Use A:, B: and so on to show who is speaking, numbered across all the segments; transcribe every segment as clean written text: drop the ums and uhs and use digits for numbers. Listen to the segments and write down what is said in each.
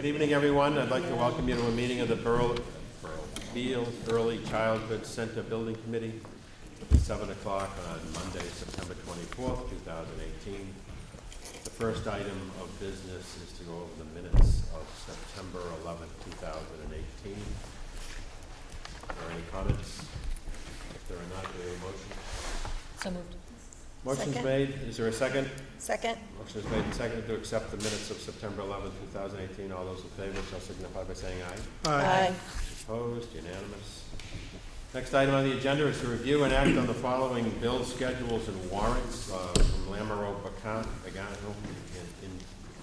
A: Good evening, everyone. I'd like to welcome you to a meeting of the Beal Early Childhood Center Building Committee at 7 o'clock on Monday, September 24th, 2018. The first item of business is to go over the minutes of September 11th, 2018. Are there any comments? If there are not, do we have a motion?
B: So moved.
A: Motion's
B: Second.
A: made. Is there a second?
B: Second.
A: Motion is made and seconded to accept the minutes of September 11th, 2018. All those in favor shall signify by saying aye.
B: Aye.
A: Opposed? Unanimous. Next item on the agenda is to review and act on the following bill schedules and warrants from Lamoureux Bacano in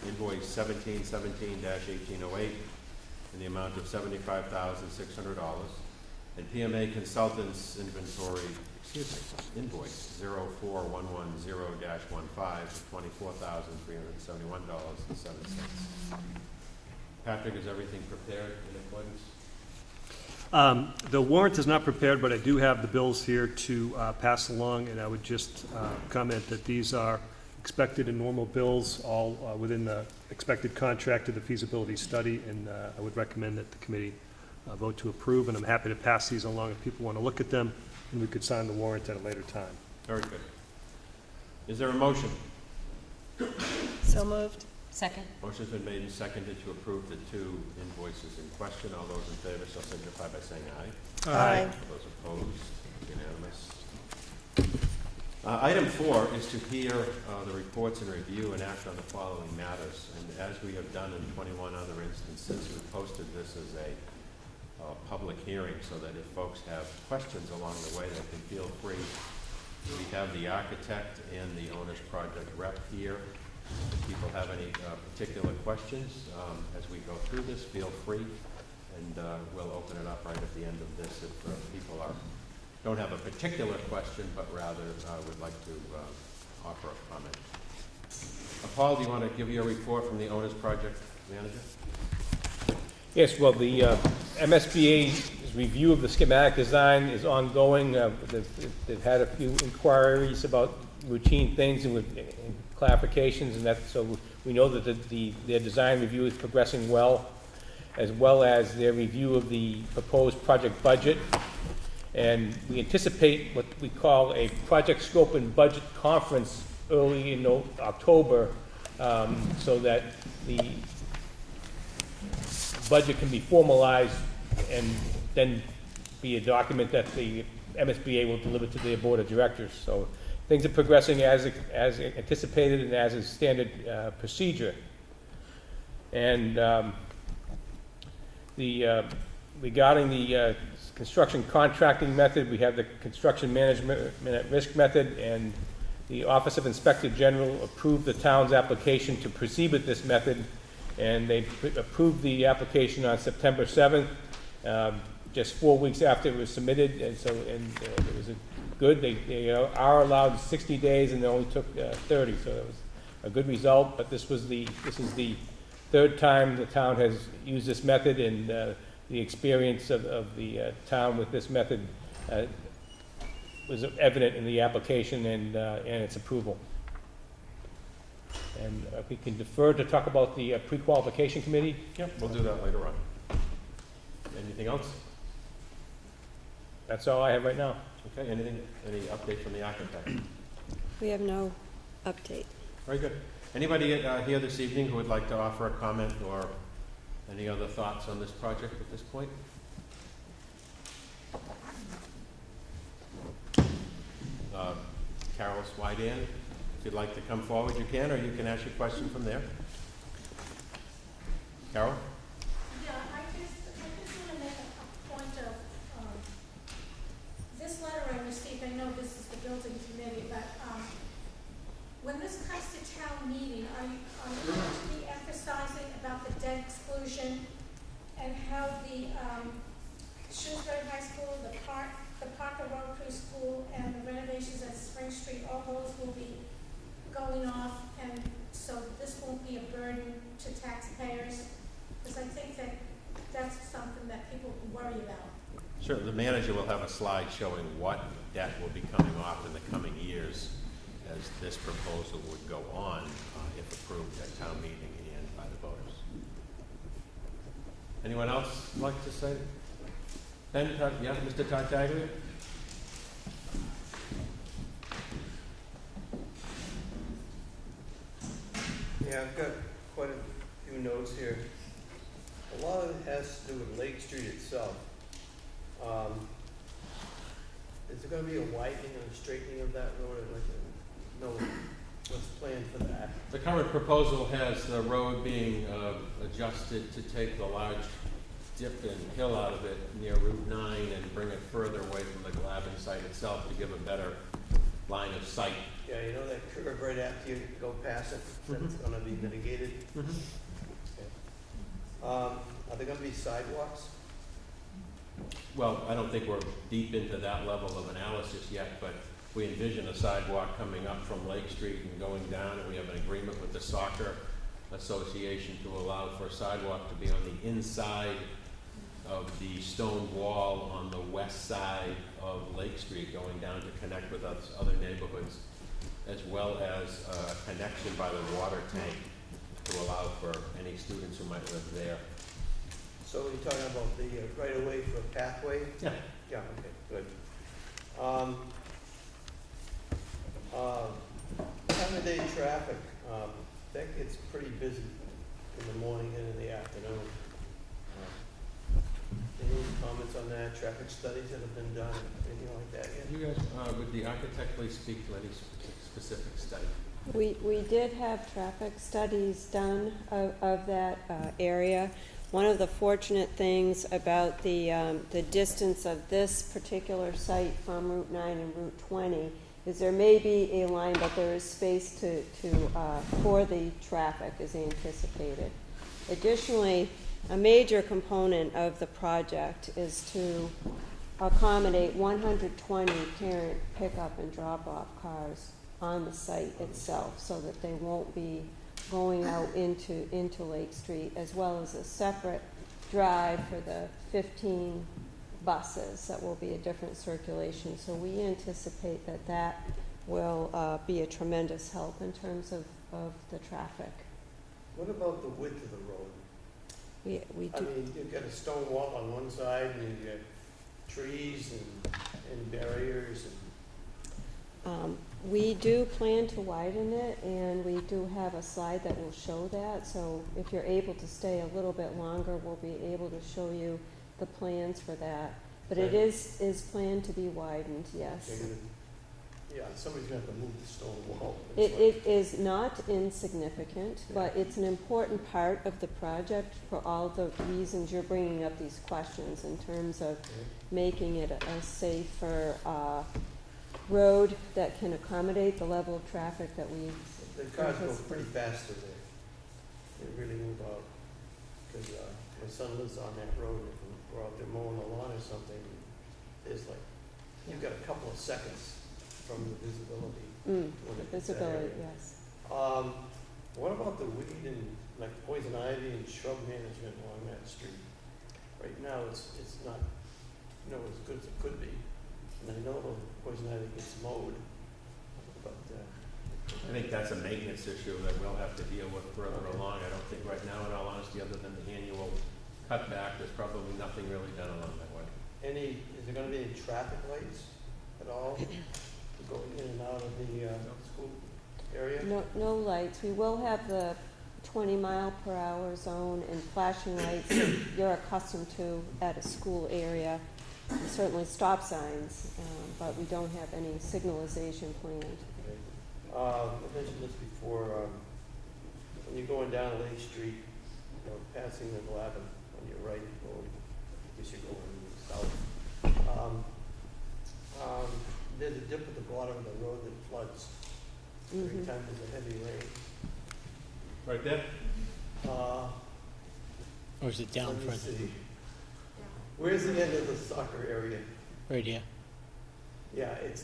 A: invoice 1717-1808 in the amount of $75,600, and PMA Consultants invoice 04110-15 for $24,371.07. Patrick, is everything prepared in accordance?
C: The warrant is not prepared, but I do have the bills here to pass along, and I would just comment that these are expected and normal bills, all within the expected contract of the feasibility study, and I would recommend that the committee vote to approve, and I'm happy to pass these along if people want to look at them, and we could sign the warrant at a later time.
A: Very good. Is there a motion?
B: So moved. Second.
A: Motion's been made and seconded to approve the two invoices in question. All those in favor shall signify by saying aye.
B: Aye.
A: All those opposed? Unanimous. Item 4 is to hear the reports and review and act on the following matters. And as we have done in 21 other instances, we posted this as a public hearing so that if folks have questions along the way, they can feel free. We have the architect and the owner's project rep here. If people have any particular questions as we go through this, feel free, and we'll open it up right at the end of this if people don't have a particular question, but rather would like to offer a comment. Paul, do you want to give your report from the owner's project manager?
D: Yes, well, the MSBA's review of the schematic design is ongoing. They've had a few inquiries about routine things and clarifications, and that, so we know that their design review is progressing well as their review of the proposed project budget. And we anticipate what we call a project scope and budget conference early in October, so that the budget can be formalized and then be a document that the MSBA will deliver to their board of directors. So things are progressing as anticipated and as is standard procedure. And regarding the construction contracting method, we have the construction management at risk method, and the Office of Inspector General approved the town's application to proceed with this method, and they approved the application on September 7th, just 4 weeks after it was submitted, and so it was good. They are allowed 60 days, and they only took 30, so it was a good result. But this is the third time the town has used this method, and the experience of the town with this method was evident in the application and its approval. And if we can defer to talk about the pre-qualification committee.
A: Yep, we'll do that later on. Anything else?
D: That's all I have right now.
A: Okay, any update from the architect?
B: We have no update.
A: Very good. Anybody here this evening who would like to offer a comment or any other thoughts on this project at this point? Carol Swydan, if you'd like to come forward, you can, or you can ask your question from there. Carol?
E: Yeah, I just want to make a point of this letter I received. I know this is the building committee, but when this comes to town meeting, are you going to be emphasizing about the debt exclusion and how the Shrewsbury High School, the Parker Road Preschool, and the renovations at Spring Street, all those will be going off, and so this won't be a burden to taxpayers? Because I think that that's something that people worry about.
A: Sure, the manager will have a slide showing what debt will be coming off in the coming years as this proposal would go on if approved at town meeting and by the voters. Anyone else like to say? Ben, yeah, Mr. Tartaglia?
F: Yeah, I've got quite a few notes here. A lot of it has to do with Lake Street itself. Is there gonna be a widening or a straightening of that road? I'd like to know what's planned for that.
A: The current proposal has the road being adjusted to take the large dip and hill out of it near Route 9 and bring it further away from the Glavin site itself to give a better line of sight.
F: Yeah, you know that curve right after you go past it, that's gonna be mitigated? Okay. Are there gonna be sidewalks?
A: Well, I don't think we're deep into that level of analysis yet, but we envision a sidewalk coming up from Lake Street and going down, and we have an agreement with the soccer association to allow for a sidewalk to be on the inside of the stone wall on the west side of Lake Street, going down to connect with other neighborhoods, as well as a connection by the water tank to allow for any students who might live there.
F: So you're talking about the right of way for a pathway?
A: Yeah.
F: Yeah, okay, good. Time of day traffic, that gets pretty busy in the morning and in the afternoon. Any comments on that, traffic studies that have been done, anything like that yet?
A: You guys, would the architect please speak to any specific study?
B: We did have traffic studies done of that area. One of the fortunate things about the distance of this particular site from Route 9 and Route 20 is there may be a line, but there is space for the traffic as anticipated. Additionally, a major component of the project is to accommodate 120 parent pickup and drop-off cars on the site itself, so that they won't be going out into Lake Street, as well as a separate drive for the 15 buses that will be a different circulation. So we anticipate that will be a tremendous help in terms of the traffic.
F: What about the width of the road?
B: We
F: I
B: do.
F: mean, you've got a stone wall on one side, and you've got trees and barriers, and
B: We do plan to widen it, and we do have a slide that will show that. So if you're able to stay a little bit longer, we'll be able to show you the plans for that. But it is planned to be widened, yes.
F: yeah, somebody's gonna have to move the stone wall.
B: It is not insignificant, but it's an important part of the project for all the reasons you're bringing up these questions in terms of making it a safer road that can accommodate the level of traffic that we
F: The cars go pretty fast through there. They really move out. Because my son lives on that road, and if we're out there mowing the lawn or something, there's like, you've got a couple of seconds from the visibility.
B: the
F: when it hits that
B: visibility,
F: area.
B: yes.
F: What about the weed and like poison ivy and shrub management along that street? Right now, it's not, as good as it could be. And I know the poison ivy gets mowed, but,
A: I think that's a maintenance issue that we'll have to deal with further along. I don't think right now, in all honesty, other than the annual cutback, there's probably nothing really done along that way.
F: is there gonna be any traffic lights at all going in and out of the, school area?
B: No lights. We will have the 20-mile-per-hour zone and flashing lights that you're accustomed to at a school area. And certainly stop signs, but we don't have any signalization planned.
F: I mentioned this before, when you're going down Lake Street, passing the Glavin on your right, or I guess you're going south, there's a dip at the bottom of the road that floods every time there's a heavy rain.
A: Right there?
G: Or is it down
F: Let me
G: further?
F: see. Where's the end of the soccer area?
G: Right here.
F: Yeah, it's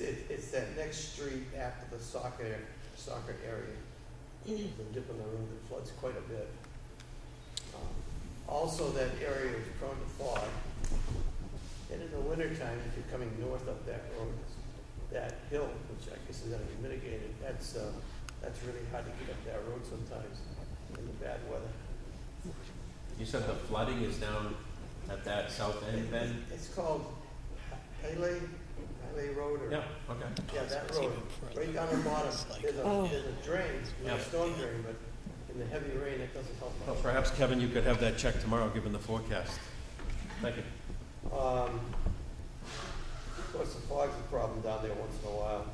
F: that next street after the soccer area. There's a dip in the road that floods quite a bit. Also, that area is prone to fog. And in the wintertime, if you're coming north up that road, that hill, which I guess is gonna be mitigated, that's really hard to get up that road sometimes in the bad weather.
A: You said the flooding is down at that south end, Ben?
F: It's called Haley Road or?
A: Yeah, okay.
F: Yeah, that road, right down the bottom,
B: Oh.
F: there's a drain,
A: Yeah.
F: a storm drain, but in the heavy rain, it doesn't help
A: Well,
F: much.
A: perhaps, Kevin, you could have that checked tomorrow, given the forecast. Thank you.
F: Of course, the fog's a problem down there once in a while.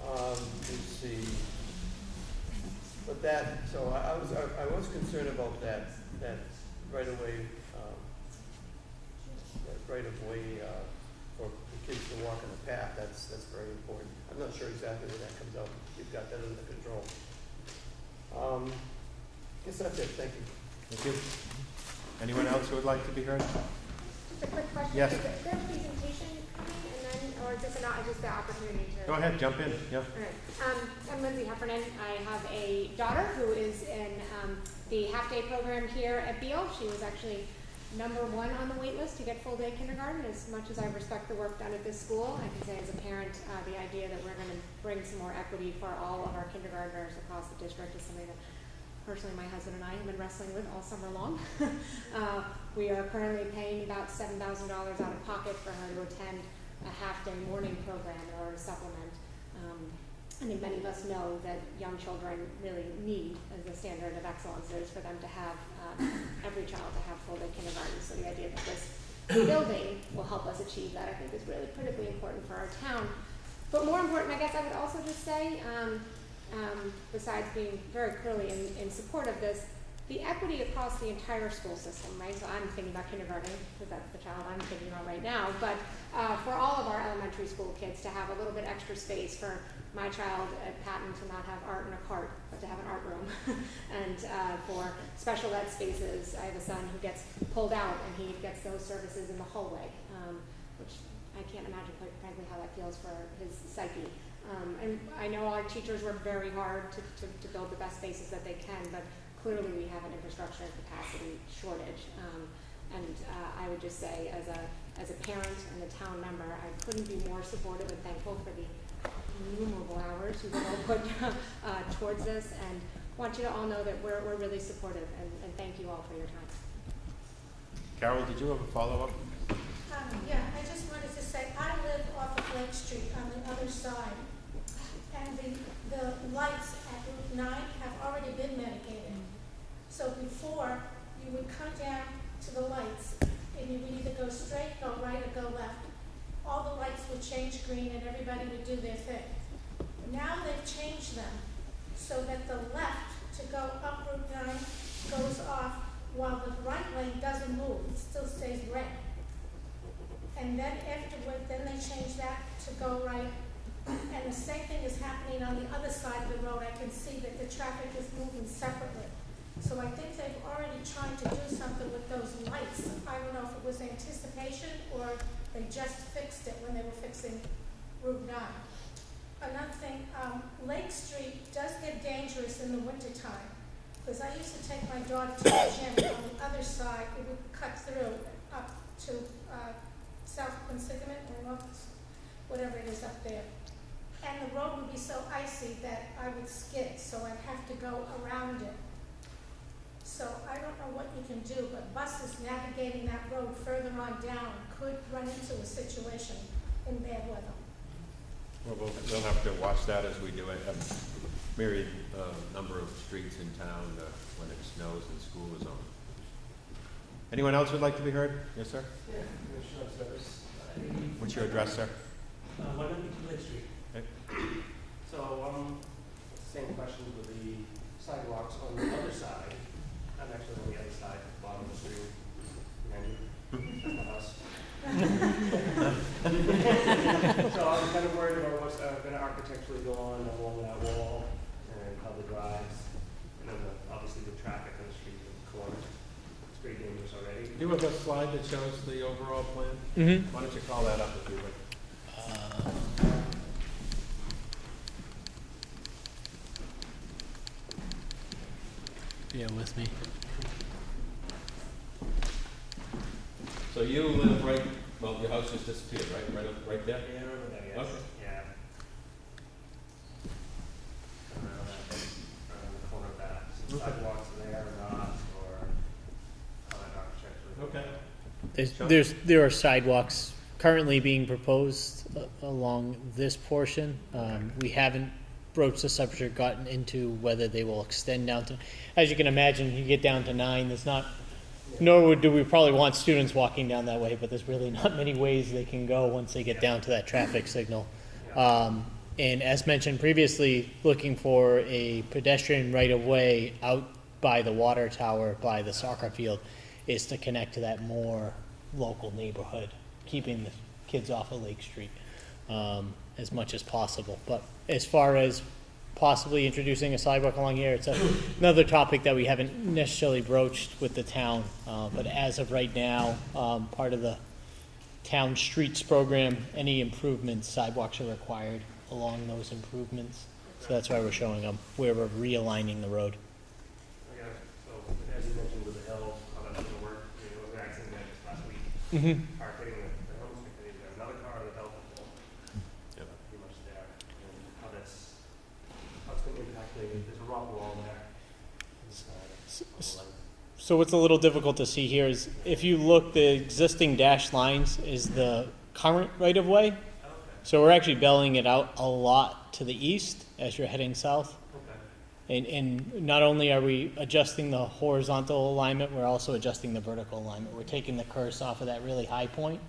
F: Let's see. But that, so I was concerned about that right away, that right of way, for the kids to walk in the path, that's very important. I'm not sure exactly where that comes out, you've got that under control. Guess that's it, thank you.
A: Thank you. Anyone else who would like to be heard?
G: Just a quick question.
A: Yes.
G: Is there a presentation coming and then, or is this not just the opportunity to?
A: Go ahead, jump in, yeah.
G: All right. I'm Lindsay Heffernan. I have a daughter who is in the half-day program here at Beal. She was actually #1 on the wait list to get full-day kindergarten. As much as I respect the work done at this school, I can say as a parent, the idea that we're going to bring some more equity for all of our kindergartners across the district is something that personally my husband and I have been wrestling with all summer long. We are currently paying about $7,000 out of pocket for her to attend a half-day morning program in order to supplement. I think many of us know that young children really need, as the standard of excellence is, for them to have, every child to have full-day kindergarten. So the idea that this building will help us achieve that, I think, is really critically important for our town. But more important, I guess I would also just say, besides being very clearly in support of this, the equity across the entire school system, right? So I'm thinking about kindergarten, because that's the child I'm thinking about right now, but for all of our elementary school kids to have a little bit extra space, for my child at Patton to not have art in a cart, but to have an art room, and for special ed spaces. I have a son who gets pulled out and he gets those services in the hallway, which I can't imagine, quite frankly, how that feels for his psyche. And I know our teachers work very hard to build the best spaces that they can, but clearly we have an infrastructure and capacity shortage. I would just say, as a parent and a town member, I couldn't be more supportive and thankful for the innumerable hours you all put towards this, and want you to all know that we're really supportive, and thank you all for your time.
A: Carol, did you have a follow-up?
E: Yeah, I just wanted to say, I live off of Lake Street on the other side, and the lights at Route 9 have already been mitigated. So before, you would come down to the lights, and you would either go straight, go right, or go left. All the lights would change green, and everybody would do their thing. Now they've changed them so that the left to go up Route 9 goes off, while the right lane doesn't move, it still stays red. And then afterward, then they change that to go right. And the same thing is happening on the other side of the road. I can see that the traffic is moving separately. So I think they've already tried to do something with those lights. I don't know if it was anticipation or they just fixed it when they were fixing Route 9. Another thing, Lake Street does get dangerous in the wintertime, because I used to take my dog to the gym on the other side. It would cut through up to South Quinsigamond or North, whatever it is up there. And the road would be so icy that I would skid, so I'd have to go around it. So I don't know what you can do, but buses navigating that road further on down could run into a situation in bad weather.
A: Well, we'll have to watch that as we do it. A myriad number of streets in town when it snows and school is on. Anyone else would like to be heard? Yes, sir?
H: Yeah, Commissioner Service.
A: What's your address, sir?
H: 192 Lake Street.
A: Okay.
H: So, same question with the sidewalks on the other side. I'm actually on the other side, bottom of the street. That's my house. So I'm kind of worried about what's going to architecturally go on along that wall and how the drives, and then obviously the traffic on the street and the corner. It's pretty dangerous already.
A: Do you have a slide that shows the overall plan?
I: Mm-hmm.
A: Why don't you call that up if you would?
I: Yeah, with me.
A: So you live right, well, your house just disappeared, right there?
H: Yeah, over there, yes.
A: Okay.
H: Yeah. Around the corner of that. Some
A: Okay.
H: sidewalks there or not, or
I: There are sidewalks currently being proposed along this portion. We haven't broached the subject or gotten into whether they will extend down to, as you can imagine, you get down to 9, there's not, nor do we probably want students walking down that way, but there's really not many ways they can go once they get down to that traffic signal. And as mentioned previously, looking for a pedestrian right-of-way out by the water tower, by the soccer field, is to connect to that more local neighborhood, keeping the kids off of Lake Street as much as possible. But as far as possibly introducing a sidewalk along here, it's another topic that we haven't necessarily broached with the town. But as of right now, part of the town streets program, any improvements, sidewalks are required along those improvements. So that's why we're showing them where we're realigning the road.
H: Yeah, so as you mentioned with the hill, how that doesn't work, there was an accident there just last week.
I: Mm-hmm.
H: Car hitting the house, they either have another car or the hill,
A: Yep.
H: pretty much there. And how it's going to impact, there's a rock wall there.
I: So what's a little difficult to see here is if you look, the existing dashed lines is the current right-of-way. So we're actually belling it out a lot to the east as you're heading south. And not only are we adjusting the horizontal alignment, we're also adjusting the vertical alignment. We're taking the curse off of that really high point,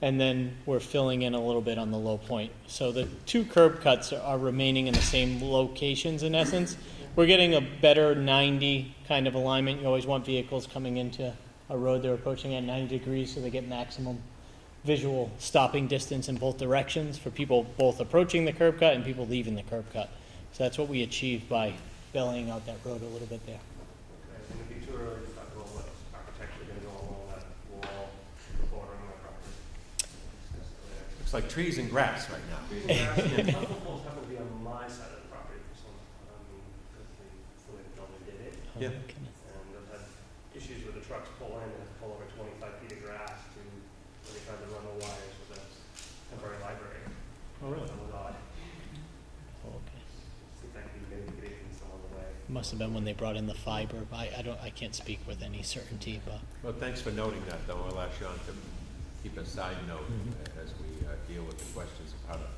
I: and then we're filling in a little bit on the low point. So the two curb cuts are remaining in the same locations in essence. We're getting a better 90 kind of alignment. You always want vehicles coming into a road they're approaching at 90 degrees so they get maximum visual stopping distance in both directions for people both approaching the curb cut and people leaving the curb cut. So that's what we achieved by bellying out that road a little bit there.
H: Okay, and it'd be too early to talk about what's architecturally going to go along that wall, the border on that property.
A: Looks like trees and grass right now.
H: Couple poles happen to be on my side of the property for some, because the way the building did it.
A: Yeah.
H: And I've had issues with the trucks pull in, and have to pull over 25 feet of grass to, when they tried to run the wires with a temporary library.
A: Oh, really?
H: That was odd.
I: Okay.
H: Seems like we maybe getting some on the way.
I: Must have been when they brought in the fiber. I can't speak with any certainty, but
A: Well, thanks for noting that, though. We'll ask Sean to keep a side note as we deal with the questions of how to,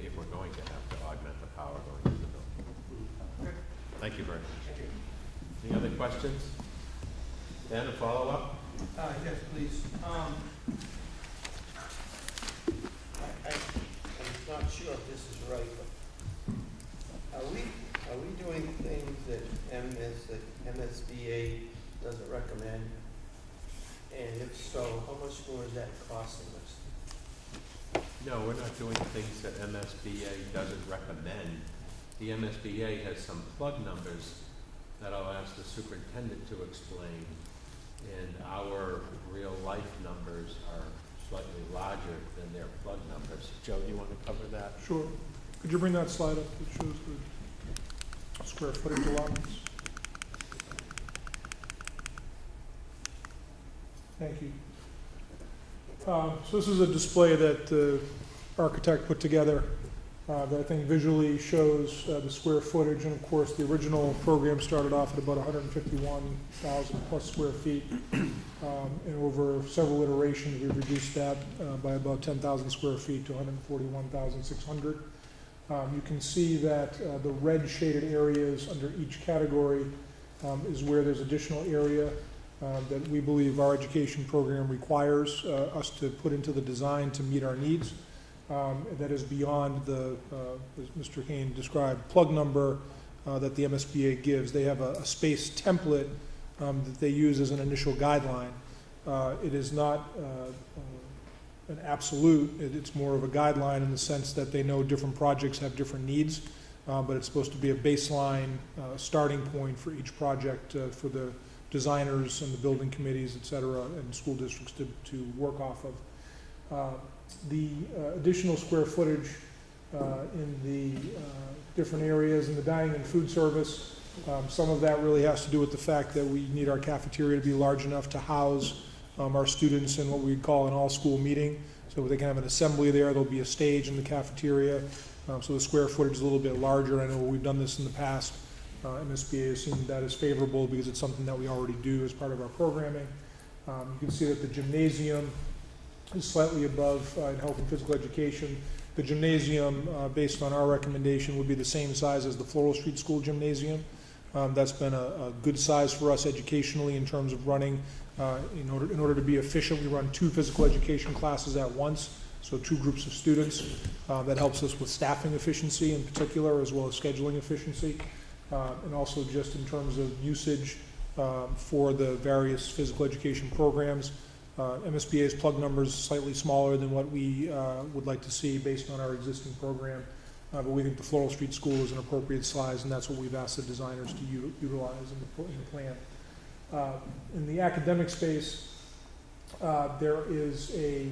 A: if we're going to have to augment the power going into the building. Thank you very much.
H: Thank you.
A: Any other questions? Dan, a follow-up?
F: Yes, please. I'm not sure if this is right, but are we doing things that MSBA doesn't recommend? And if so, how much more is that costing us?
A: No, we're not doing things that MSBA doesn't recommend. The MSBA has some plug numbers that I'll ask the superintendent to explain, and our real-life numbers are slightly larger than their plug numbers. Joe, do you want to cover that?
J: Sure. Could you bring that slide up that shows the square footage allotments? Thank you. So this is a display that the architect put together that I think visually shows the square footage. And of course, the original program started off at about 151,000 plus square feet. And over several iterations, we've reduced that by about 10,000 square feet to 141,600. You can see that the red shaded areas under each category is where there's additional area that we believe our education program requires us to put into the design to meet our needs. That is beyond the, as Mr. Kane described, plug number that the MSBA gives. They have a space template that they use as an initial guideline. It is not an absolute, it's more of a guideline in the sense that they know different projects have different needs, but it's supposed to be a baseline starting point for each project for the designers and the building committees, et cetera, and school districts to work off of. The additional square footage in the different areas in the dining and food service, some of that really has to do with the fact that we need our cafeteria to be large enough to house our students in what we call an all-school meeting. So they can have an assembly there, there'll be a stage in the cafeteria, so the square footage is a little bit larger. I know we've done this in the past. MSBA has seen that as favorable because it's something that we already do as part of our programming. You can see that the gymnasium is slightly above in health and physical education. The gymnasium, based on our recommendation, would be the same size as the Floral Street School gymnasium. That's been a good size for us educationally in terms of running. In order to be efficient, we run 2 physical education classes at once, so 2 groups of students. That helps us with staffing efficiency in particular, as well as scheduling efficiency, and also just in terms of usage for the various physical education programs. MSBA's plug number is slightly smaller than what we would like to see based on our existing program, but we think the Floral Street School is an appropriate size, and that's what we've asked the designers to utilize in the plan. In the academic space, there is a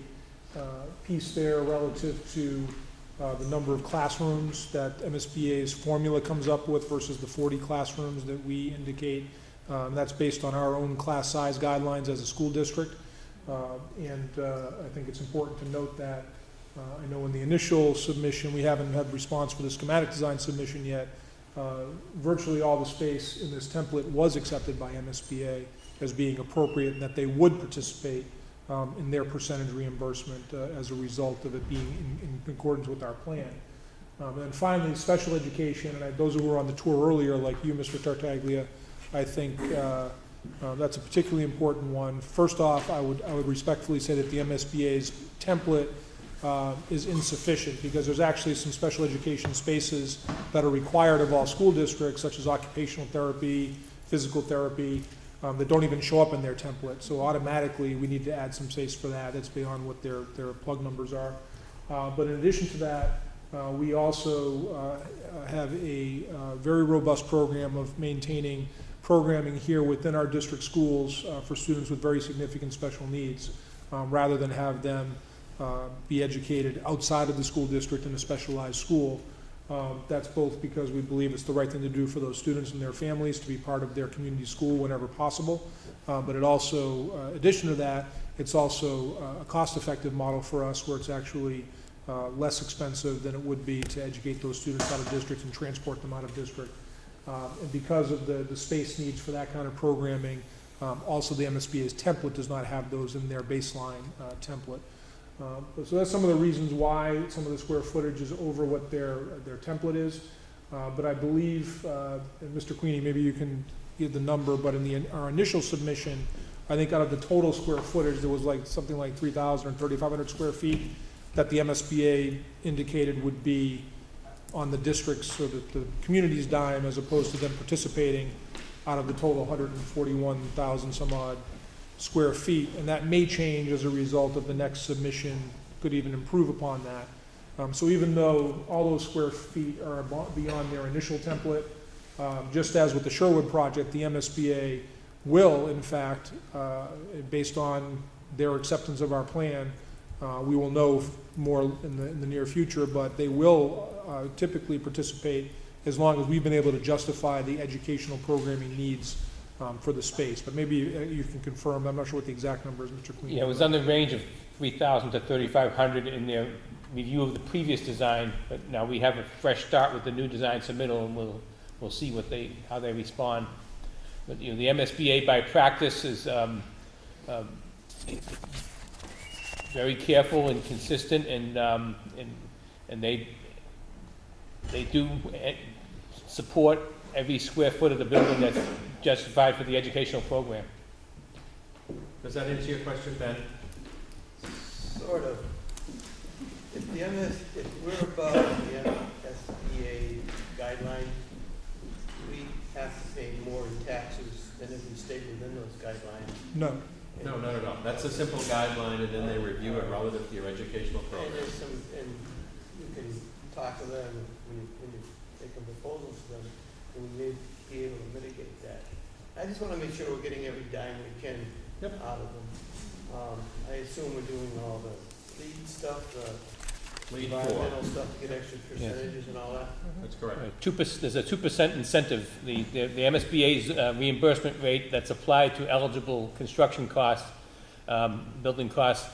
J: piece there relative to the number of classrooms that MSBA's formula comes up with versus the 40 classrooms that we indicate. That's based on our own class size guidelines as a school district. I think it's important to note that I know in the initial submission, we haven't had response for the schematic design submission yet. Virtually all the space in this template was accepted by MSBA as being appropriate, and that they would participate in their percentage reimbursement as a result of it being in accordance with our plan. And then finally, special education, and those who were on the tour earlier, like you, Mr. Tartaglia, I think that's a particularly important one. First off, I would respectfully say that the MSBA's template is insufficient, because there's actually some special education spaces that are required of all school districts, such as occupational therapy, physical therapy, that don't even show up in their template. So automatically, we need to add some space for that. That's beyond what their plug numbers are. But in addition to that, we also have a very robust program of maintaining programming here within our district schools for students with very significant special needs, rather than have them be educated outside of the school district in a specialized school. That's both because we believe it's the right thing to do for those students and their families to be part of their community school whenever possible. But it also, addition to that, it's also a cost-effective model for us, where it's actually less expensive than it would be to educate those students out of district and transport them out of district. And because of the space needs for that kind of programming, also the MSBA's template does not have those in their baseline template. So that's some of the reasons why some of the square footage is over what their template is. But I believe, and Mr. Queenie, maybe you can give the number, but in our initial submission, I think out of the total square footage, there was like something like 3,000 or 3,500 square feet that the MSBA indicated would be on the district's or the community's dime, as opposed to them participating out of the total 141,000 some odd square feet. And that may change as a result of the next submission, could even improve upon that. So even though all those square feet are beyond their initial template, just as with the Sherwood project, the MSBA will, in fact, based on their acceptance of our plan, we will know more in the near future, but they will typically participate as long as we've been able to justify the educational programming needs for the space. But maybe you can confirm. I'm not sure what the exact number is, Mr. Queen.
D: Yeah, it was on the range of 3,000 to 3,500 in their review of the previous design, but now we have a fresh start with the new design submittal, and we'll see how they respond. But the MSBA by practice is very careful and consistent, and they do support every square foot of the building that's justified for the educational program.
A: Does that answer your question, Ben?
F: Sort of. If we're above the MSBA guideline, we have to pay more in taxes than if we stayed within those guidelines.
J: No.
A: No, not at all. That's a simple guideline, and then they review it relative to your educational
F: And
A: program.
F: there's some, and you can talk to them when you make a proposal to them, and we may be able to mitigate that. I just want to make sure we're getting every dime we can out of them. I assume we're doing all the lead stuff, the
A: Lead
F: environmental
A: 4.
F: stuff to get extra percentages and all that.
A: That's correct.
D: Right, there's a 2% incentive. The MSBA's reimbursement rate that's applied to eligible construction costs, building costs,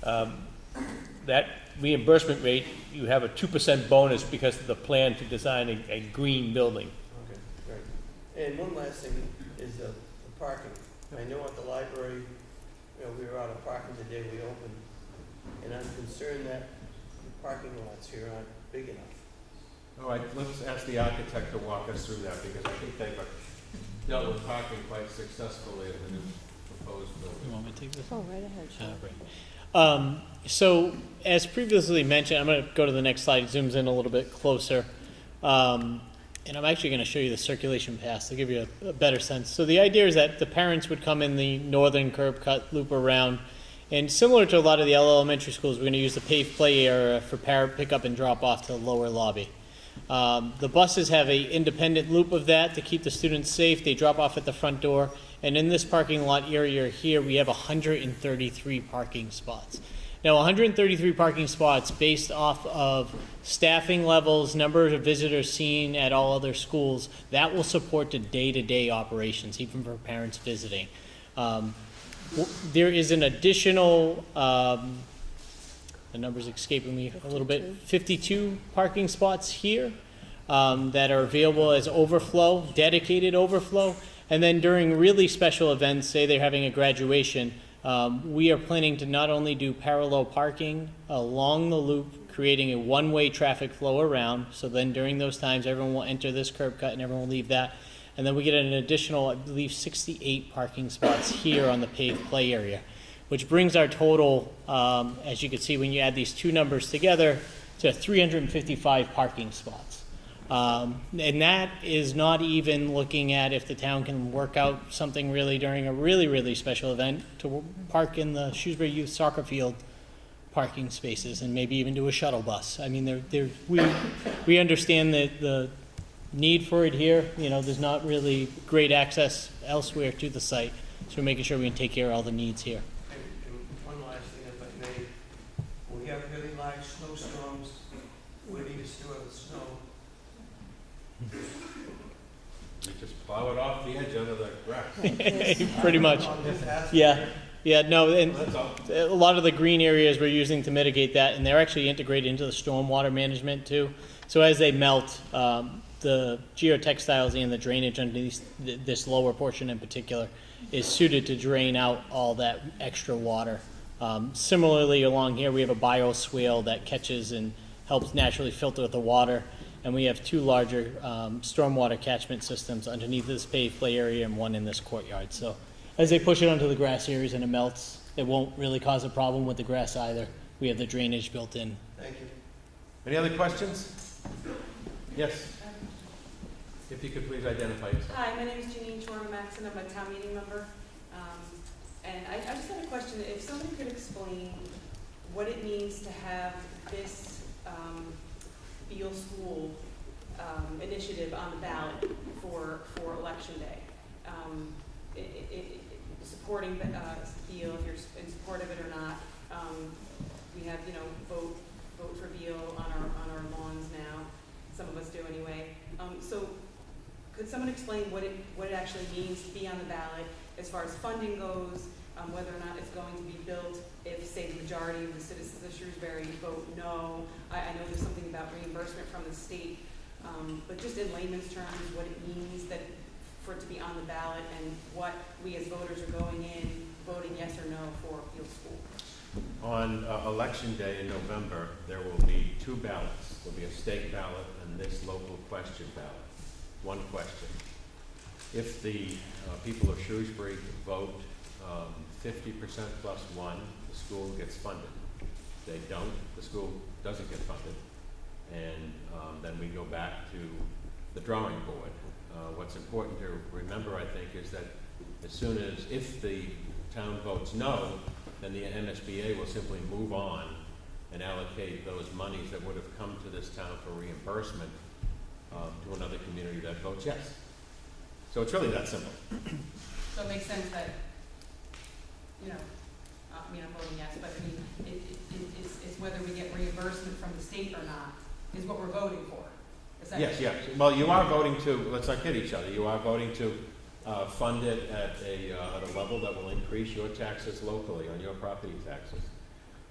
D: that reimbursement rate, you have a 2% bonus because of the plan to design a green building.
F: Okay, great. And one last thing is the parking. I know at the library, you know, we were out of parking the day we opened, and I'm concerned that the parking lots here aren't big enough.
A: All right, let's ask the architect to walk us through that, because I think they've dealt with parking quite successfully in the new proposed
I: You
A: building.
I: want me to take this?
B: Oh, right ahead, Sean.
I: Right. So, as previously mentioned, I'm going to go to the next slide. It zooms in a little bit closer. And I'm actually going to show you the circulation paths to give you a better sense. So the idea is that the parents would come in the northern curb cut, loop around, and similar to a lot of the elementary schools, we're going to use the paved play area for parent pickup and drop off to the lower lobby. The buses have an independent loop of that to keep the students safe. They drop off at the front door. And in this parking lot area here, we have 133 parking spots. Now, 133 parking spots based off of staffing levels, number of visitors seen at all other schools, that will support the day-to-day operations, even for parents visiting. There is an additional, the number's escaping me a little bit, 52 parking spots here that are available as overflow, dedicated overflow. And then during really special events, say they're having a graduation, we are planning to not only do parallel parking along the loop, creating a one-way traffic flow around, so then during those times, everyone will enter this curb cut and everyone will leave that. And then we get an additional, I believe, 68 parking spots here on the paved play area, which brings our total, as you can see when you add these two numbers together, to 355 parking spots. And that is not even looking at if the town can work out something really during a really, really special event to park in the Shrewsbury Youth Soccer Field parking spaces and maybe even do a shuttle bus. I mean, we understand the need for it here. You know, there's not really great access elsewhere to the site, so we're making sure we can take care of all the needs here.
F: And one last thing, if I may, we have really large snowstorms, where do you store the snow?
A: You just plow it off the edge under the grass.
I: Pretty much.
F: I'm just asking.
I: Yeah, no, and
A: That's all.
I: a lot of the green areas we're using to mitigate that, and they're actually integrated into the stormwater management too. So as they melt, the geotextiles and the drainage underneath this lower portion in particular is suited to drain out all that extra water. Similarly, along here, we have a bioswale that catches and helps naturally filter the water. And we have two larger stormwater catchment systems underneath this paved play area and one in this courtyard. So as they push it onto the grass areas and it melts, it won't really cause a problem with the grass either. We have the drainage built in.
F: Thank you.
A: Any other questions? Yes. If you could please identify yourself.
K: Hi, my name is Janine Chorma-Maxon. I'm a town meeting member. And I just had a question. If somebody could explain what it means to have this Beal School initiative on the ballot for Election Day. Supporting Beal, if you're in support of it or not. We have, you know, vote for Beal on our lawns now. Some of us do anyway. So could someone explain what it actually means to be on the ballot as far as funding goes, whether or not it's going to be built if, say, the majority of the citizens of Shrewsbury vote no? I know there's something about reimbursement from the state, but just in layman's terms, what it means that for it to be on the ballot and what we as voters are going in, voting yes or no for Beal School.
A: On Election Day in November, there will be two ballots. There'll be a state ballot and this local question ballot. One question. If the people of Shrewsbury vote 50% plus one, the school gets funded. If they don't, the school doesn't get funded. And then we go back to the drawing board. What's important to remember, I think, is that as soon as, if the town votes no, then the MSBA will simply move on and allocate those monies that would have come to this town for reimbursement to another community that votes yes. So it's really that simple.
K: So it makes sense that, you know, I mean, I'm voting yes, but I mean, it's whether we get reimbursement from the state or not is what we're voting for.
A: Yes, yes. Well, you are voting to, let's not kid each other, you are voting to fund it at a level that will increase your taxes locally on your property taxes.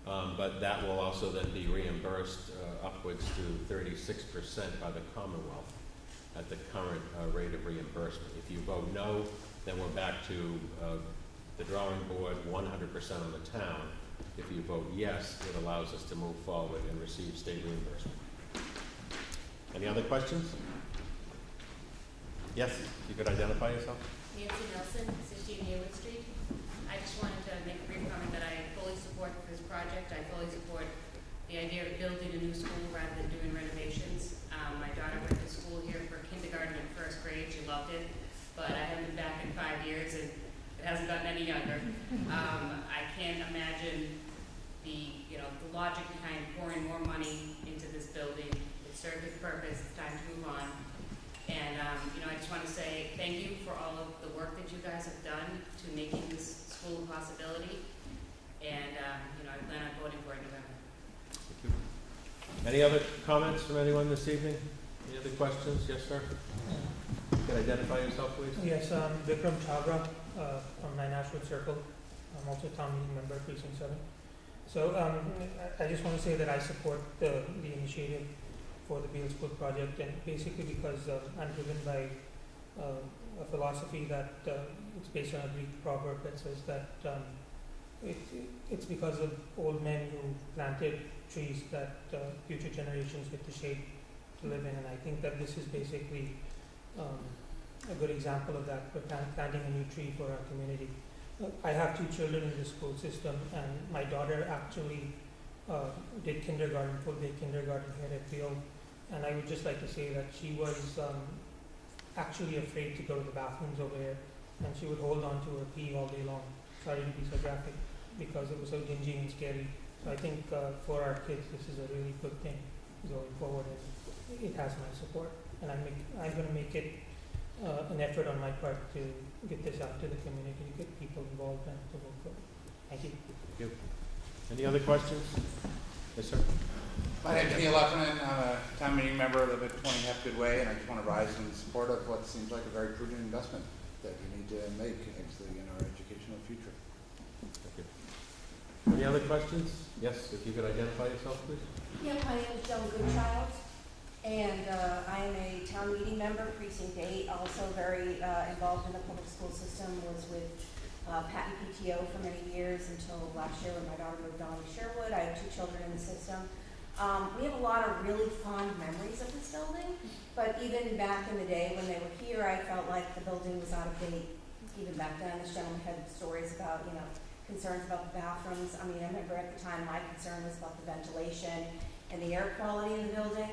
A: But that will also then be reimbursed upwards to 36% by the Commonwealth at the current rate of reimbursement. If you vote no, then we're back to the drawing board 100% on the town. If you vote yes, it allows us to move forward and receive state reimbursement. Any other questions? Yes, if you could identify yourself.
L: Nancy Nelson, 16 Hayward Street. I just wanted to make a brief comment that I fully support this project. I fully support the idea of building a new school rather than doing renovations. My daughter went to school here for kindergarten and first grade. She loved it, but I haven't been back in 5 years and it hasn't gotten any younger. I can't imagine the logic behind pouring more money into this building. It served its purpose. It's time to move on. And I just want to say thank you for all of the work that you guys have done to making this school a possibility. And I plan on voting for it in November.
A: Any other comments from anyone this evening? Any other questions? Yes, sir. You can identify yourself, please.
M: Yes, Vikram Chabra from 9 Ashwood Circle. I'm also a town meeting member, Precinct 7. So I just want to say that I support the initiative for the Beal School project, and basically because I'm driven by a philosophy that it's based on a Greek proverb that says that it's because of old men who planted trees that future generations get the shade to live in, and I think that this is basically a good example of that. We're planting a new tree for our community. I have 2 children in the school system, and my daughter actually did kindergarten, full-day kindergarten here at Beal, and I would just like to say that she was actually afraid to go to the bathrooms over here, and she would hold on to her pee all day long. Sorry to be so graphic, because it was so dingy and scary. So I think for our kids, this is a really good thing going forward, and it has my support. And I'm going to make it an effort on my part to get this out to the community, to get people involved and to move forward. Thank you.
A: Thank you. Any other questions? Yes, sir.
N: My name is Neil Leffernan. I'm a town meeting member, live at 20 Hepgood Way, and I just want to rise in support of what seems like a very prudent investment that we need to make in our educational future.
A: Thank you. Any other questions? Yes, if you could identify yourself, please.
O: Yeah, my name is Joan Goodchild, and I am a town meeting member, Precinct 8, also very involved in the public school system, was with Patton PTO for many years until last year when my daughter moved on to Sherwood. I have 2 children in the system. We have a lot of really fond memories of this building, but even back in the day when they were here, I felt like the building was out of date. Even back then, this gentleman had stories about, concerns about the bathrooms. I mean, I remember at the time my concern was about the ventilation and the air quality in the building.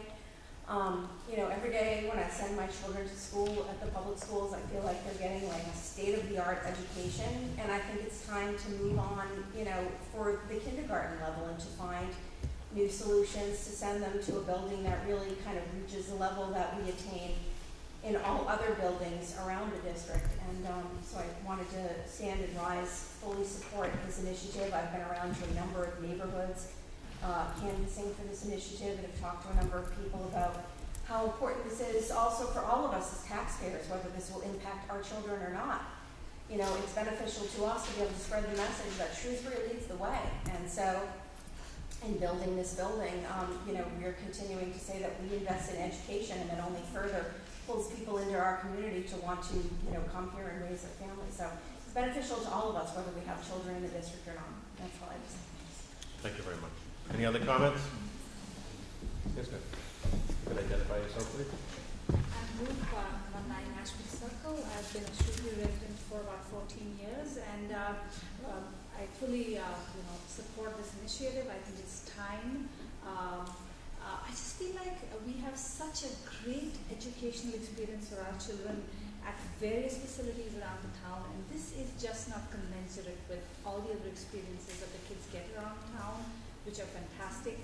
O: Every day when I send my children to school at the public schools, I feel like they're getting like a state-of-the-art education, and I think it's time to move on, for the kindergarten level and to find new solutions to send them to a building that really kind of reaches the level that we attain in all other buildings around the district. And so I wanted to stand and rise, fully support this initiative. I've been around to a number of neighborhoods canvassing for this initiative, and have talked to a number of people about how important this is also for all of us as taxpayers, whether this will impact our children or not. It's beneficial to us to be able to spread the message that Shrewsbury leads the way. And so in building this building, we're continuing to say that we invest in education, and that only further pulls people into our community to want to, come here and raise their families. So it's beneficial to all of us, whether we have children in the district or not. That's all I have to say.
A: Thank you very much. Any other comments? Yes, ma'am. You can identify yourself, please.
P: I'm Ruth from 9 Ashwood Circle. I've been a Shrewsbury resident for about 14 years, and I fully, support this initiative. I think it's time. I just feel like we have such a great educational experience for our children at various facilities around the town, and this is just not commensurate with all the other experiences that the kids get around town, which are fantastic.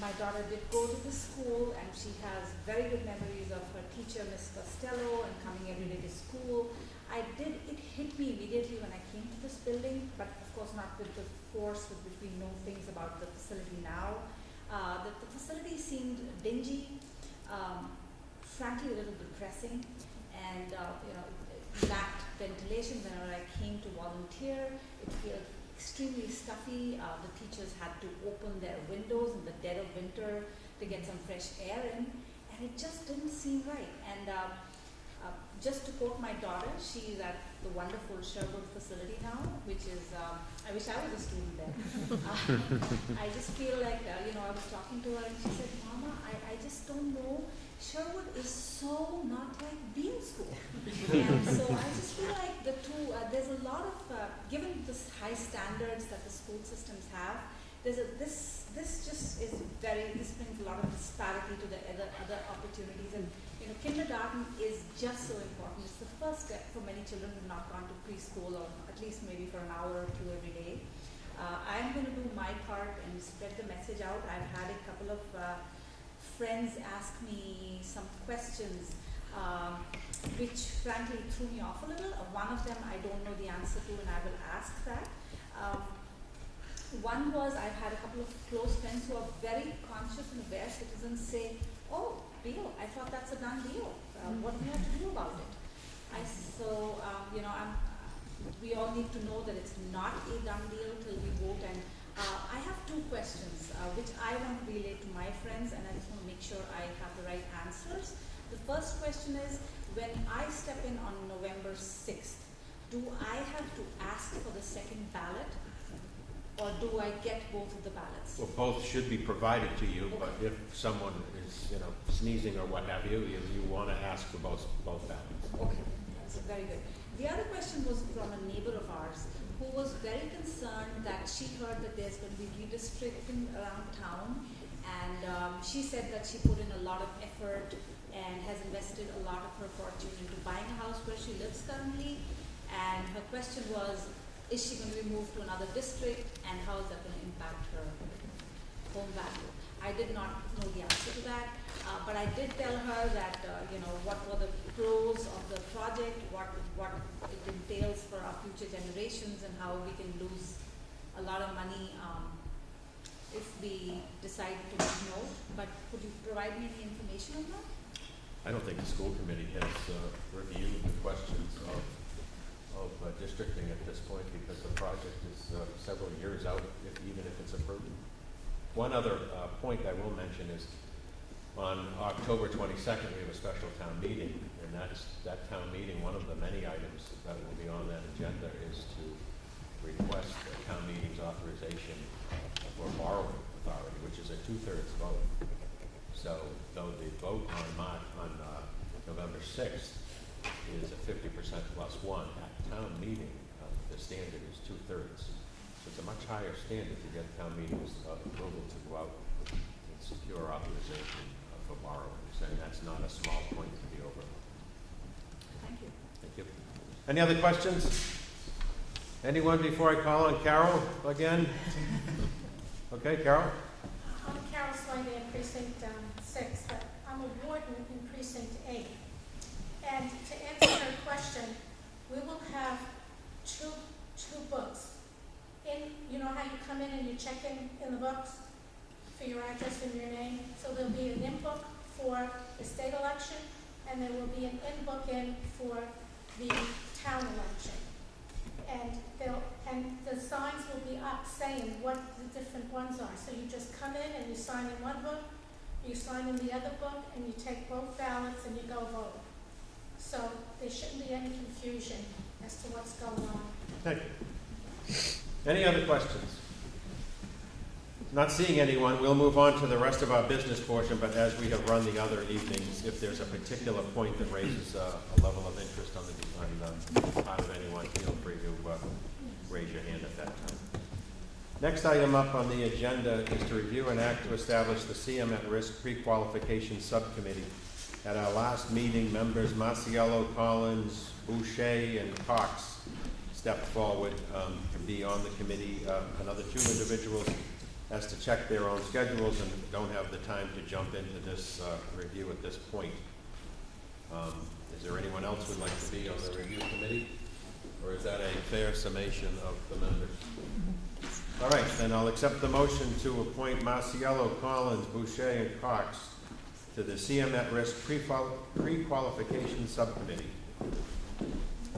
P: My daughter did go to the school, and she has very good memories of her teacher, Miss Costello, and coming every day to school. It hit me immediately when I came to this building, but of course not with the force with which we know things about the facility now. The facility seemed dingy, frankly a little depressing, and lacked ventilation. Whenever I came to volunteer, it felt extremely stuffy. The teachers had to open their windows in the dead of winter to get some fresh air in, and it just didn't seem right. And just to quote my daughter, she's at the wonderful Sherwood facility now, which is, I wish I was a student there. I just feel like, you know, I was talking to her and she said, Mama, I just don't know, Sherwood is so not like Beal School. And so I just feel like the two, there's a lot of, given the high standards that the school systems have, this just is this brings a lot of disparity to the other opportunities. And you know, kindergarten is just so important. It's the first step for many children who have not gone to preschool, or at least maybe for an hour or two every day. I'm going to do my part and spread the message out. I've had a couple of friends ask me some questions, which frankly threw me off a little. One of them I don't know the answer to, and I will ask that. One was, I've had a couple of close friends who are very conscious and aware citizens say, oh, Beal, I thought that's a done deal. What do we have to do about it? You know, we all need to know that it's not a done deal till we vote. And I have two questions, which I want to relay to my friends, and I just want to make sure I have the right answers. The first question is, when I step in on November 6th, do I have to ask for the second ballot? Or do I get both of the ballots?
A: Well, both should be provided to you, but if someone is, you know, sneezing or what have you, you want to ask for both ballots.
P: Okay, that's very good. The other question was from a neighbor of ours who was very concerned that she heard that there's going to be redistricting around town, and she said that she put in a lot of effort and has invested a lot of her fortune into buying a house where she lives currently, and her question was, is she going to be moved to another district, and how is that going to impact her home value? I did not know the answer to that, but I did tell her that, you know, what were the pros of the project, what it entails for our future generations, and how we can lose a lot of money if we decide to no. But could you provide me any information on that?
A: I don't think the school committee has reviewed the questions of districting at this point, because the project is several years out, even if it's approved. One other point I will mention is on October 22nd, we have a special town meeting, and that town meeting, one of the many items that will be on that agenda is to request the town meeting's authorization for borrowing authority, which is a 2/3 vote. So though the vote on November 6th is a 50% plus one, at town meeting, the standard is 2/3. So it's a much higher standard to get town meetings approval to go out and secure authorization for borrowings, and that's not a small point to be overlooked.
P: Thank you.
A: Thank you. Any other questions? Anyone before I call on Carol again? Okay, Carol?
E: I'm Carol Slider in Precinct 6, but I'm a warden in Precinct 8. And to answer her question, we will have two books. You know how you come in and you check in the books for your address and your name? So there'll be an in-book for the state election, and there will be an in-book for the town election. And the signs will be up saying what the different ones are. So you just come in and you sign in one book, you sign in the other book, and you take both ballots and you go vote. So there shouldn't be any confusion as to what's going on.
A: Thank you. Any other questions? Not seeing anyone, we'll move on to the rest of our business portion, but as we have run the other evenings, if there's a particular point that raises a level of interest on the part of anyone, feel free to raise your hand at that time. Next item up on the agenda is to review and act to establish the CM at Risk Pre-Qualification Subcommittee. At our last meeting, members Masiello, Collins, Boucher, and Cox stepped forward to be on the committee. Another two individuals has to check their own schedules and don't have the time to jump into this review at this point. Is there anyone else who would like to be on the review committee? Or is that a fair summation of the members? All right, then I'll accept the motion to appoint Masiello, Collins, Boucher, and Cox to the CM at Risk Pre-Qualification Subcommittee.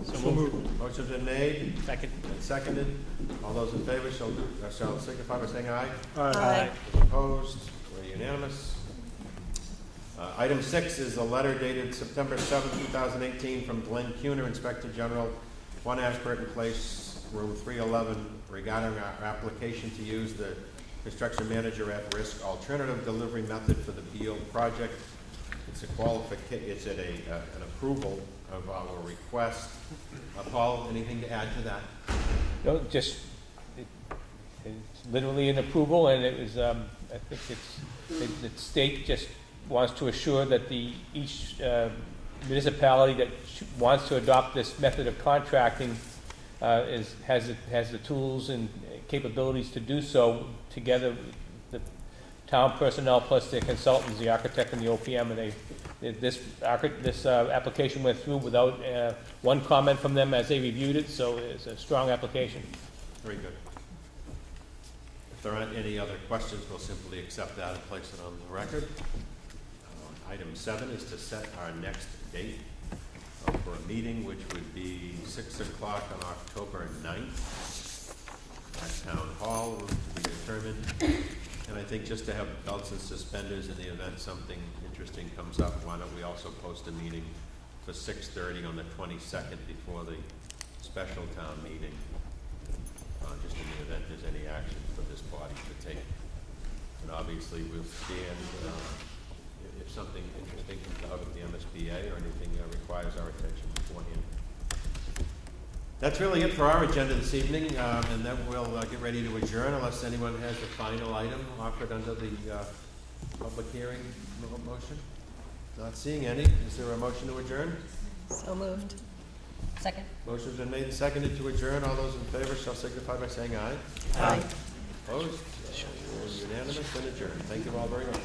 C: So moved.
A: Motion's been made
I: Second.
A: and seconded. All those in favor shall signify by saying aye.
B: Aye.
A: Opposed? We're unanimous. Item 6 is a letter dated September 7, 2018 from Glenn Kuhner, Inspector General, 1 Ashburton Place, room 311, regarding our application to use the construction manager at risk alternative delivery method for the Beal project. It's a it's an approval of our request. Paul, anything to add to that?
D: No, just, it's literally an approval, and it was, I think the state just wants to assure that each municipality that wants to adopt this method of contracting has the tools and capabilities to do so, together the town personnel plus their consultants, the architect and the OPM, and this application went through without one comment from them as they reviewed it, so it's a strong application.
A: Very good. If there aren't any other questions, we'll simply accept that and place it on the record. Item 7 is to set our next date for a meeting, which would be 6 o'clock on October 9th at Town Hall, room to be determined. And I think just to have belts and suspenders in the event something interesting comes up, why don't we also post a meeting for 6:30 on the 22nd before the special town meeting, just in the event there's any action for this body to take. And obviously we'll stand, if something interesting comes out of the MSBA or anything requires our attention beforehand. That's really it for our agenda this evening, and then we'll get ready to adjourn unless anyone has a final item offered under the public hearing motion. Not seeing any. Is there a motion to adjourn?
O: So moved. Second.
A: Motion's been made and seconded to adjourn. All those in favor shall signify by saying aye.
O: Aye.
A: Opposed? Unanimous and adjourned. Thank you all very much.